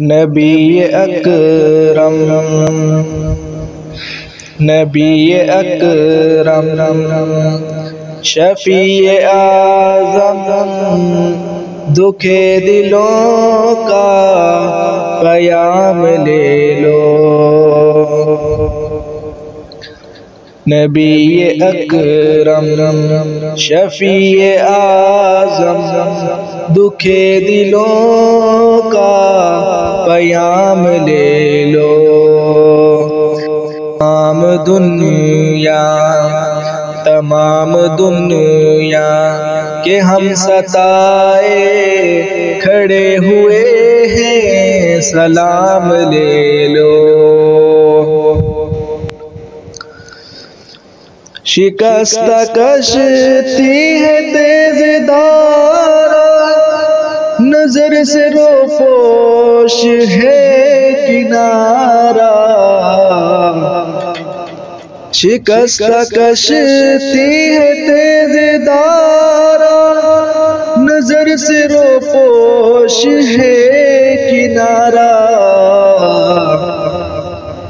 نبی اکرم نبی اکرم شفیع اعظم دکھے دلوں کا پیام لے لو۔ نبی اکرم شفیع اعظم دکھے دلوں کا پیام لے لو۔ تمام دنیا کہ ہم ستائے کھڑے ہوئے ہیں سلام لے لو۔ شکستہ کشتی ہے تیز دھارا، نظر سے روپوش ہے کنارہ۔ شکستہ کشتی ہے تیز دھارا، نظر سے روپوش ہے کنارہ۔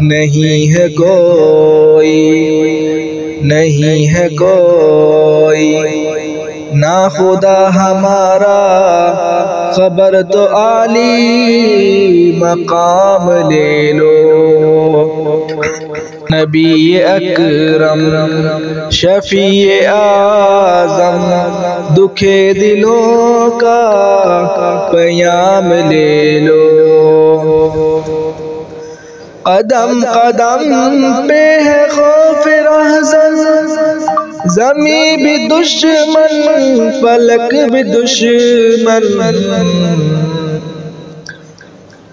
نہیں ہے کوئی نا خدا ہمارا، خبر تو عالی مقام لے لو۔ نبی اکرم شفیع اعظم دکھے دلوں کا پیام لے لو۔ قدم قدم پہ ہے خوف رہزن، زمیں بھی دشمن فلک بھی دشمن۔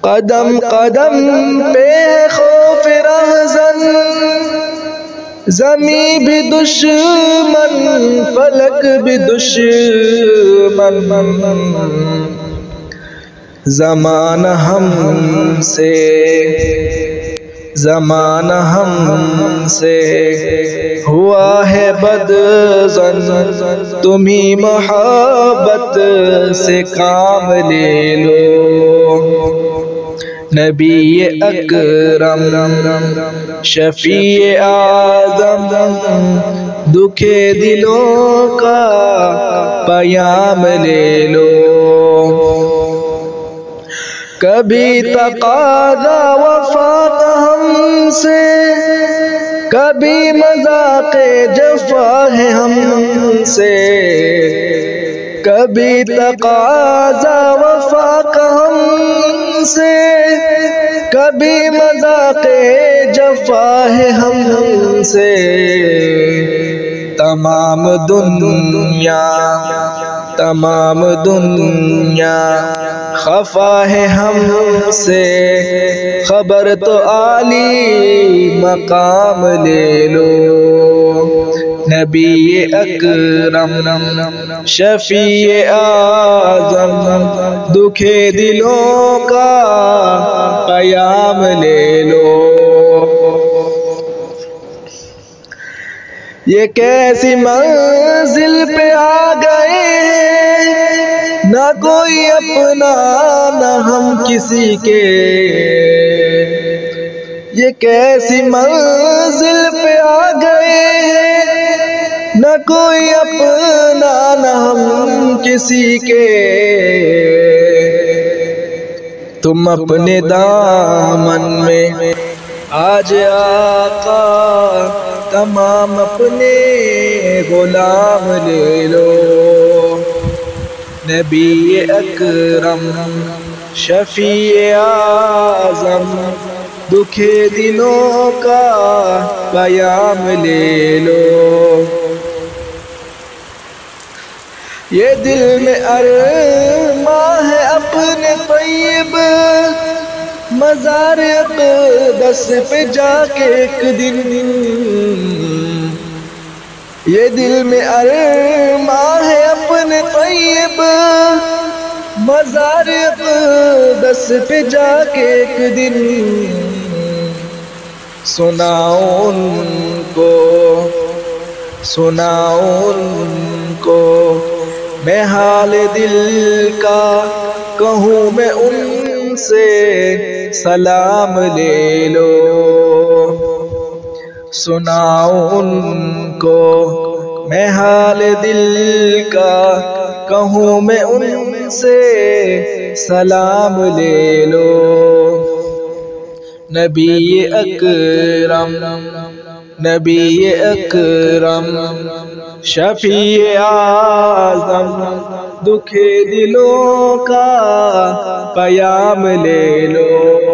قدم قدم پہ ہے خوف رہزن، زمیں بھی دشمن فلک بھی دشمن۔ زمانہ ہم سے ہوا ہے بدظن، تمہیں محبت سے کام لے لو۔ نبی اکرم شفیع اعظم دکھے دلوں کا پیام لے لو۔ کبھی تقاضا وفا کا ہم سے، کبھی مذاق جفا ہے ہم سے۔ کبھی تقاضا وفا کا ہم سے، کبھی مذاق جفا ہے ہم سے۔ تمام دنیا خفا ہے ہم سے، خبر تو عالی مقام لے لو۔ نبی اکرم شفیع اعظم دکھے دلوں کا پیام لے لو۔ یہ کیسی منزل پہ آ گئے ہیں، نہ کوئی اپنا نہ ہم کسی کے۔ یہ کیسی منزل پہ آ گئے ہیں، نہ کوئی اپنا نہ ہم کسی کے۔ تم اپنے دامن میں آج آقا تمام اپنے غلام لے لو۔ نبی اکرم شفیع اعظم دکھے دلوں کا پیام لے لو۔ یہ دل میں ارماں ہے اپنے طیب، مزار اقدس پہ جا کے ایک دن۔ یہ دل میں ارماں ہے اپنے طیب، مزار اقدس پہ جا کے ایک دن۔ سناؤ ان کو میں حال دل کا، کہوں میں ان سے سلام لے لو، سناؤ ان کو میں حال دل کا، کہوں میں ان سے سلام لے لو۔ نبی اکرم نبی اکرم شفیع اعظم، دکھ دلوں کا پیام لے لو۔